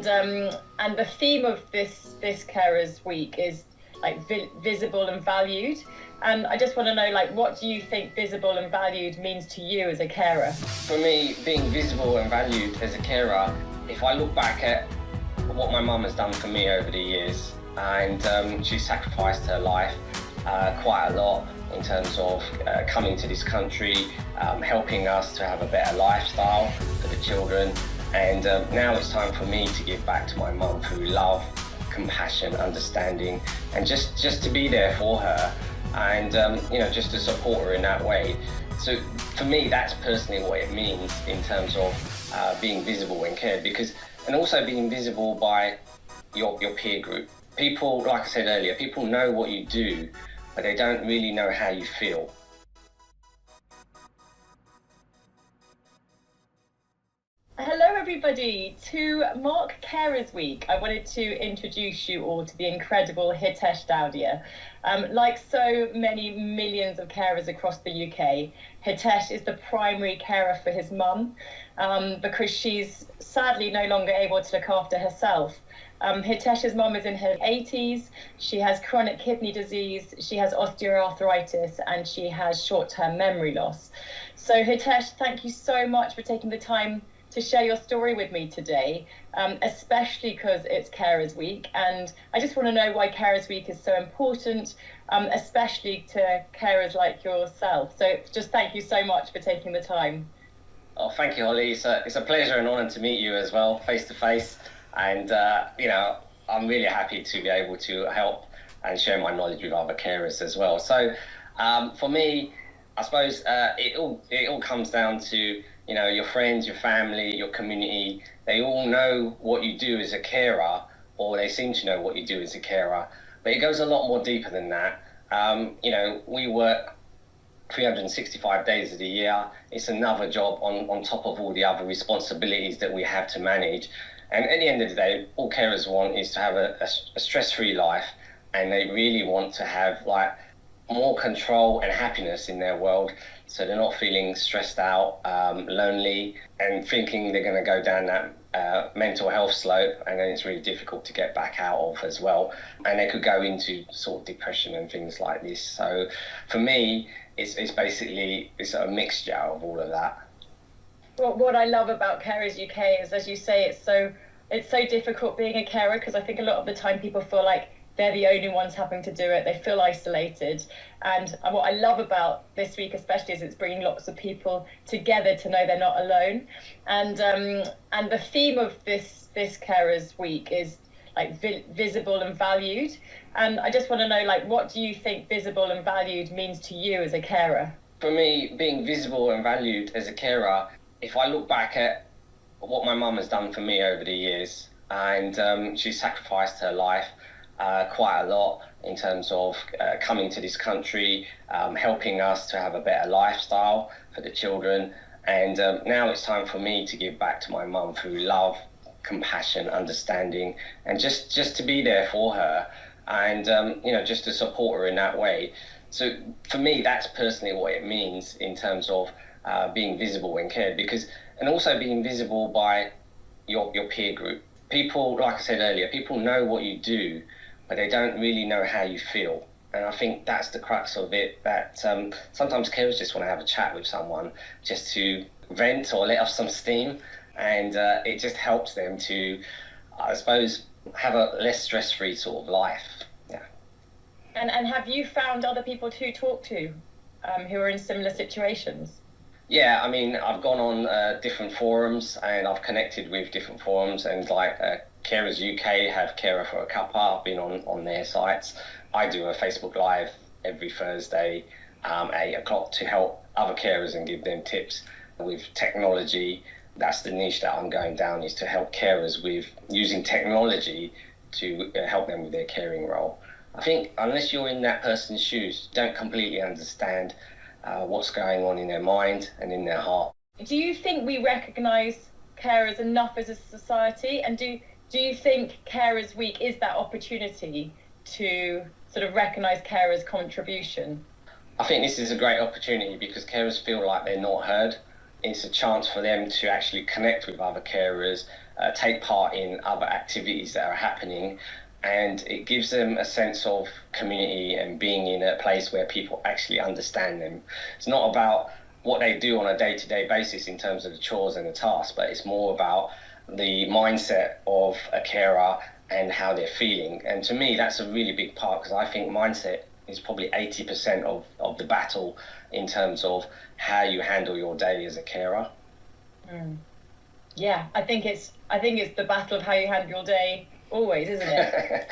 and the theme of this Carers Week is like visible and valued. And I just want to know, like, what do you think visible and valued means to you as a carer? For me, being visible and valued as a carer, if I look back at what my mum has done for me over the years, and she sacrificed her life quite a lot in terms of coming to this country, helping us to have a better lifestyle for the children. And now it's time for me to give back to my mum through love, compassion, understanding, and just to be there for her, and just to support her in that way. So for me, that's personally what it means in terms of being visible and cared, and also being visible by your peer group. People, like I said earlier, people know what you do, but they don't really know how you feel. Hello everybody! To mark Carers Week, I wanted to introduce you all to the incredible Hitesh Daudia. Like so many millions of carers across the UK, Hitesh is the primary carer for his mum because she's sadly no longer able to look after herself. Hitesh's mum is in her 80s, she has chronic kidney disease, she has osteoarthritis, and she has short-term memory loss. So Hitesh, thank you so much for taking the time to share your story with me today, especially because it's Carers Week, and I just want to know why Carers Week is so important, especially to carers like yourself. So just thank you so much for taking the time. Oh, thank you, Holly. It's a pleasure and honour to meet you as well, face to face. And, I'm really happy to be able to help and share my knowledge with other carers as well. So for me, I suppose it all comes down to, your friends, your family, your community. They all know what you do as a carer, or they seem to know what you do as a carer. But it goes a lot more deeper than that. We work 365 days of the year. It's another job on top of all the other responsibilities that we have to manage. And at the end of the day, all carers want is to have a stress-free life, and they really want to have more control and happiness in their world, so they're not feeling stressed out, lonely, and thinking they're going to go down that mental health slope, and then it's really difficult to get back out of as well. And they could go into sort of depression and things like this. So for me, it's basically a mixture of all of that. Well, what I love about Carers UK is, as you say, it's so difficult being a carer, because I think a lot of the time people feel like they're the only ones having to do it. They feel isolated. And what I love about this week especially is it's bringing lots of people together to know they're not alone. And the theme of this Carers Week is like visible and valued. And I just want to know, what do you think visible and valued means to you as a carer? For me, being visible and valued as a carer, if I look back at what my mum has done for me over the years, and she sacrificed her life quite a lot in terms of coming to this country, helping us to have a better lifestyle for the children. And now it's time for me to give back to my mum through love, compassion, understanding, and just to be there for her, and just to support her in that way. So for me, that's personally what it means in terms of being visible and cared, and also being visible by your peer group. People, like I said earlier, people know what you do, but they don't really know how you feel. And I think that's the crux of it, that sometimes carers just want to have a chat with someone just to vent or let off some steam, and it just helps them to, I suppose, have a less stress-free sort of life. Yeah. And have you found other people to talk to who are in similar situations? Yeah, I mean, I've gone on different forums, and I've connected with different forums, and Carers UK have Carer for a Cuppa. I've been on their sites. I do a Facebook Live every Thursday at 8 o'clock to help other carers and give them tips with technology. That's the niche that I'm going down, is to help carers with using technology to help them with their caring role. I think unless you're in that person's shoes, you don't completely understand what's going on in their mind and in their heart. Do you think we recognise carers enough as a society? And do you think Carers Week is that opportunity to sort of recognise carers' contribution? I think this is a great opportunity because carers feel like they're not heard. It's a chance for them to actually connect with other carers take part in other activities that are happening, and it gives them a sense of community and being in a place where people actually understand them. It's not about what they do on a day-to-day basis in terms of the chores and the tasks, but it's more about the mindset of a carer and how they're feeling. And to me, that's a really big part, because I think mindset is probably 80% of the battle in terms of how you handle your day as a carer. Yeah, I think it's the battle of how you handle your day always, isn't it?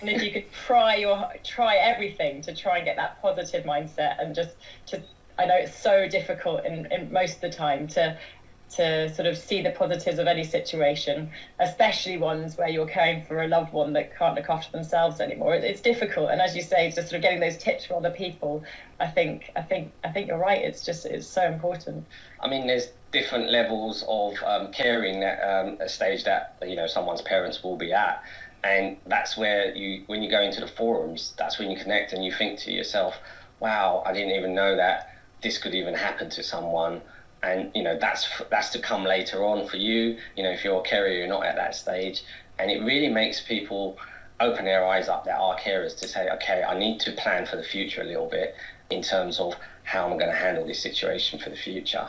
And if you could try everything to try and get that positive mindset, and I know it's so difficult in most of the time to sort of see the positives of any situation, especially ones where you're caring for a loved one that can't look after themselves anymore. It's difficult, and as you say, just sort of getting those tips from other people. I think you're right. It's so important. I mean, there's different levels of caring at a stage that someone's parents will be at, and that's where when you go into the forums, that's when you connect and you think to yourself, wow, I didn't even know that this could even happen to someone. And that's to come later on for you. If you're a carer, you're not at that stage, and it really makes people open their eyes up that are carers to say, okay, I need to plan for the future a little bit in terms of how I'm going to handle this situation for the future.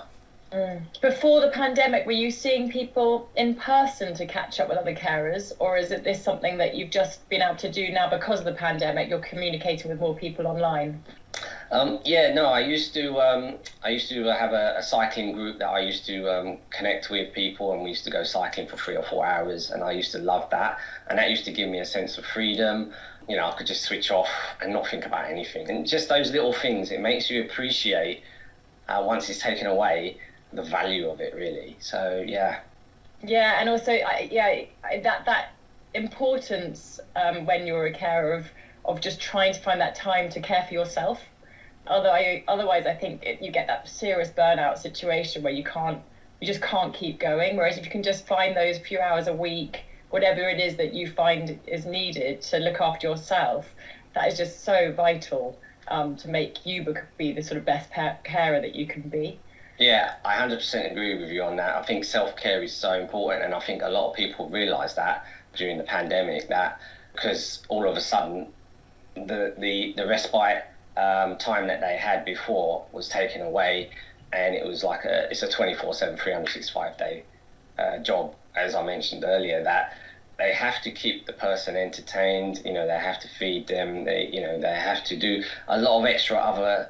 Before the pandemic, were you seeing people in person to catch up with other carers, or is this something that you've just been able to do now because of the pandemic? You're communicating with more people online. I used to have a cycling group that I used to connect with people, and we used to go cycling for 3 or 4 hours, and I used to love that, and that used to give me a sense of freedom. I could just switch off and not think about anything, and just those little things, it makes you appreciate once it's taken away the value of it, really. So and also that importance when you're a carer of just trying to find that time to care for yourself. Otherwise, I think you get that serious burnout situation where you just can't keep going. Whereas if you can just find those few hours a week, whatever it is that you find is needed to look after yourself, that is just so vital to make you be the sort of best carer that you can be. Yeah, I 100% agree with you on that. I think self-care is so important, and I think a lot of people realise that during the pandemic, that because all of a sudden the respite time that they had before was taken away, and it was like it's a 24/7, 365-day job, as I mentioned earlier, that they have to keep the person entertained. They have to feed them. They have to do a lot of extra other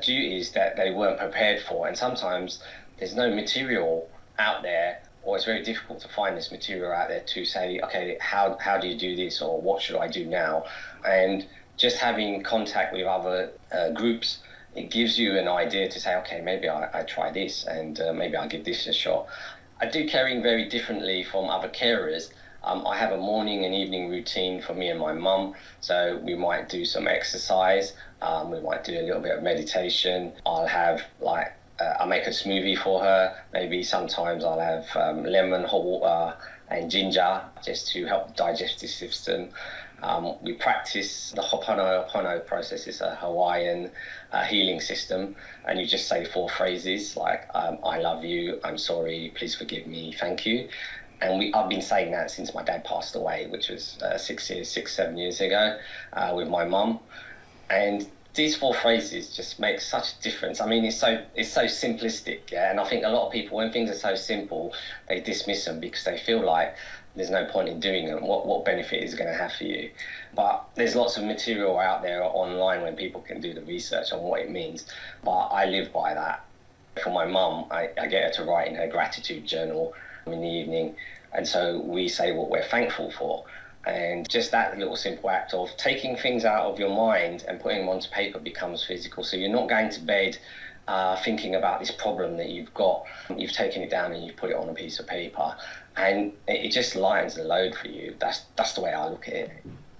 duties that they weren't prepared for, and sometimes there's no material out there, or it's very difficult to find this material out there to say, okay, how do you do this, or what should I do now? And just having contact with other groups, it gives you an idea to say, okay, maybe I try this, and maybe I'll give this a shot. I do caring very differently from other carers. I have a morning and evening routine for me and my mum. So we might do some exercise. We might do a little bit of meditation. I'll have I make a smoothie for her. Maybe sometimes I'll have lemon, hot water and ginger just to help the digestive system. We practice the Ho'oponopono process. It's a Hawaiian healing system, and you just say 4 phrases like I love you, I'm sorry, please forgive me, thank you. And I've been saying that since my dad passed away, which was 7 years ago, with my mum. And these 4 phrases just make such a difference. I mean, it's so simplistic, yeah. And I think a lot of people, when things are so simple, they dismiss them because they feel like there's no point in doing them. What benefit is it going to have for you? But there's lots of material out there online when people can do the research on what it means. But I live by that. For my mum, I get her to write in her gratitude journal in the evening, and so we say what we're thankful for. And just that little simple act of taking things out of your mind and putting them onto paper becomes physical. So you're not going to bed thinking about this problem that you've got. You've taken it down and you've put it on a piece of paper, and it just lightens the load for you. That's the way I look at it.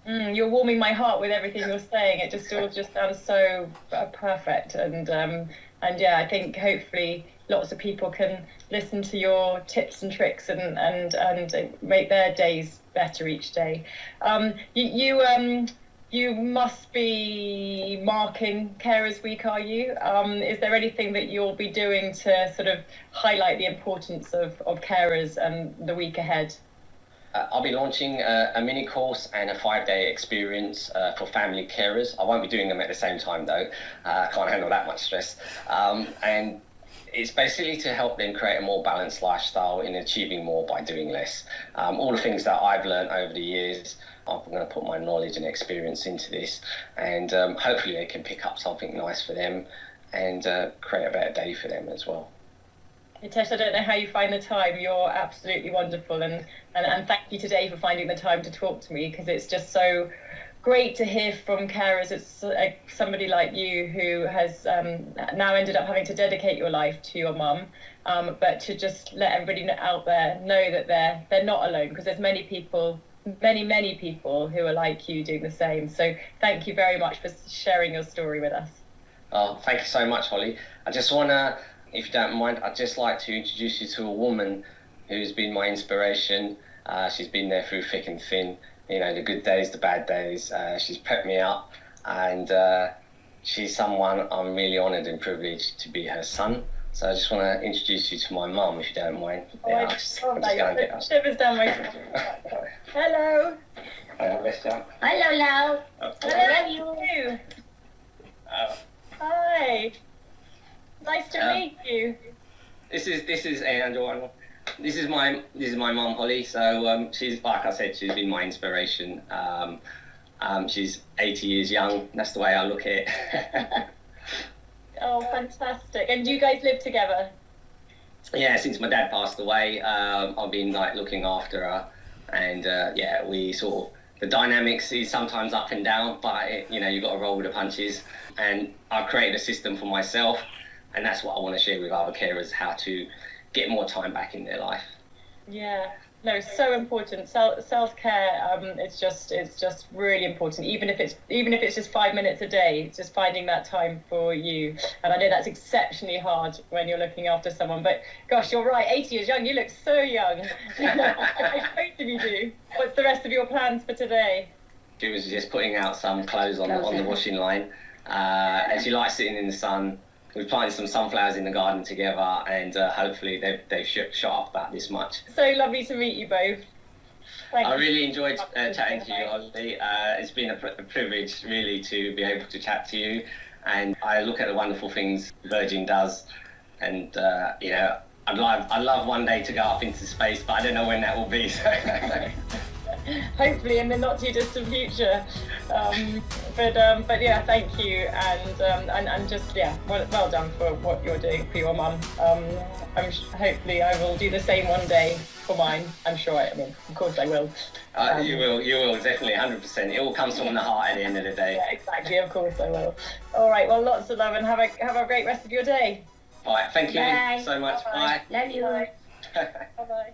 You're warming my heart with everything you're saying. It just all just sounds so perfect, and yeah, I think hopefully lots of people can listen to your tips and tricks and make their days better each day. You You must be marking Carers Week, are you? Is there anything that you'll be doing to sort of highlight the importance of carers and the week ahead? I'll be launching a mini course and a 5-day experience for family carers. I won't be doing them at the same time though. I can't handle that much stress. And it's basically to help them create a more balanced lifestyle in achieving more by doing less. All the things that I've learned over the years, I'm going to put my knowledge and experience into this, and hopefully they can pick up something nice for them and create a better day for them as well. Hitesh, I don't know how you find the time. You're absolutely wonderful, and thank you today for finding the time to talk to me, because it's just so great to hear from carers. It's somebody like you who has now ended up having to dedicate your life to your mum, but to just let everybody out there know that they're not alone, because there's many people who are like you doing the same. So thank you very much for sharing your story with us. Oh, thank you so much, Holly. I just want to, if you don't mind, I'd just like to introduce you to a woman who's been my inspiration. She's been there through thick and thin, you know, the good days, the bad days. She's prepped me up, and she's someone I'm really honoured and privileged to be her son. So I just want to introduce you to my mum, if you don't mind. I'm just going to get up. Shivers down my spine. Hello. Hello, Lau. I love you. Hi. Nice to meet you. This is Angel. This is my mum, Holly. So she's, like I said, she's been my inspiration. She's 80 years young. That's the way I look at it. Oh, fantastic! And you guys live together? Yeah, since my dad passed away, I've been like looking after her, and yeah, we sort of, the dynamics is sometimes up and down, but you know, you got to roll with the punches. And I've created a system for myself, and that's what I want to share with other carers, how to get more time back in their life. Yeah, no, so important. Self-care, it's just really important. Even if it's just 5 minutes a day, it's just finding that time for you. And I know that's exceptionally hard when you're looking after someone. But gosh, you're right. 80 years young. You look so young. Both of you do. What's the rest of your plans for today? She was just putting out some clothes on the washing line, and she likes sitting in the sun. We've planted some sunflowers in the garden together, and hopefully they've shot up about this much. So lovely to meet you both. I really enjoyed chatting to you, Holly. It's been a privilege, really, to be able to chat to you. And I look at the wonderful things Virgin does, and you know, I'd love one day to go up into space, but I don't know when that will be. So. Hopefully in the not too distant future, but yeah, thank you, and just well done for what you're doing for your mum. Hopefully I will do the same one day for mine. I'm sure. I mean, of course I will. You will definitely, 100%. It all comes from the heart at the end of the day. Yeah, exactly. Of course I will. All right. Well, lots of love, and have a great rest of your day. All right. Thank you Bye. so much. Bye. Love you. Bye. Bye.